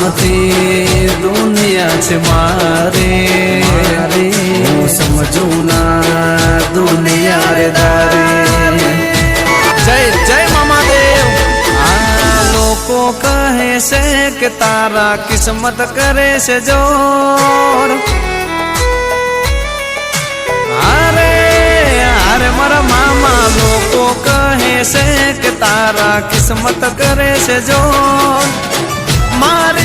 નામથી દુનિયા છે મારે હું સમજું ના દુનિયા રે દારે જય જય મામાદેવ લોકો કહે છે કે તારા કિસ્મત કરે છે જોર અરે અરે મારા મામા લોકો કહે છે કે તારા કિસ્મત કરે છે જોર મારે